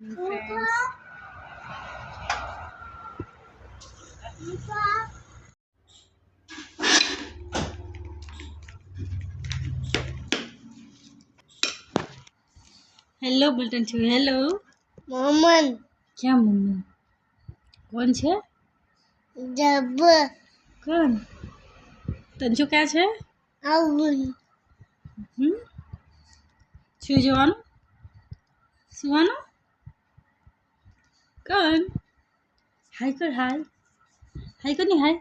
Friends. Hello बोलते हैं hello मोमन क्या मम्मी कौन છે जब કોણ તંજુ ક્યાં છે आउन સુઈ જવાનું સુવાનું કોણ હાય કર હાય હાય કર ની હાય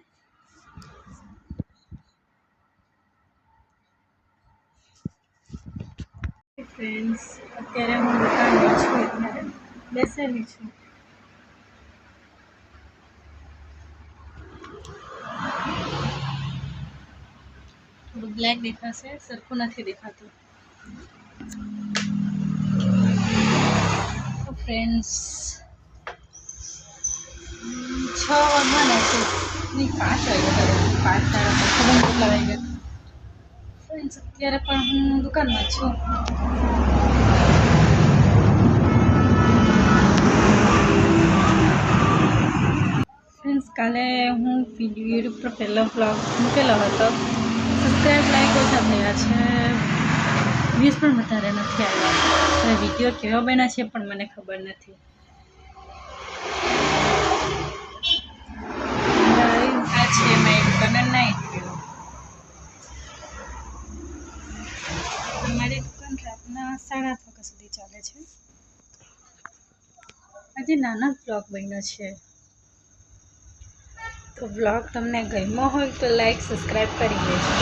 ફ્રેન્ડ્સ અત્યારે હું દુકાનમાં છું એટલે બેસેલી છું થોડું બ્લેક દેખાશે સરખું નથી દેખાતું તો ફ્રેન્ડ્સ 6 વાગવાના છે નહીં 5 વાગ્યા 5 સાડા 5 ખબર કેટલા વાગ્યા ફ્રેન્ડ્સ અત્યારે પણ હું દુકાનમાં છું ફ્રેન્ડ્સ કાલે હું યુટ્યુબ પર પહેલો બ્લોગ મૂકેલો હતો સબસ્ક્રાઈબ લાઈક ઓછા થયા છે વ્યૂઝ પણ વધારે નથી આવ્યા અને વિડીયો કેવો બન્યા છે પણ મને ખબર નથી આ છે મારી દુકાન નાઇટ વ્યૂ અમારી દુકાન રાતના 8:30 વાગ્યા સુધી ચાલે છે આજે નાના બ્લોગ બન્યો છે તો બ્લોગ તમને ગમ્યો હોય તો લાઈક સબસ્ક્રાઈબ કરી દેજો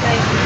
બાય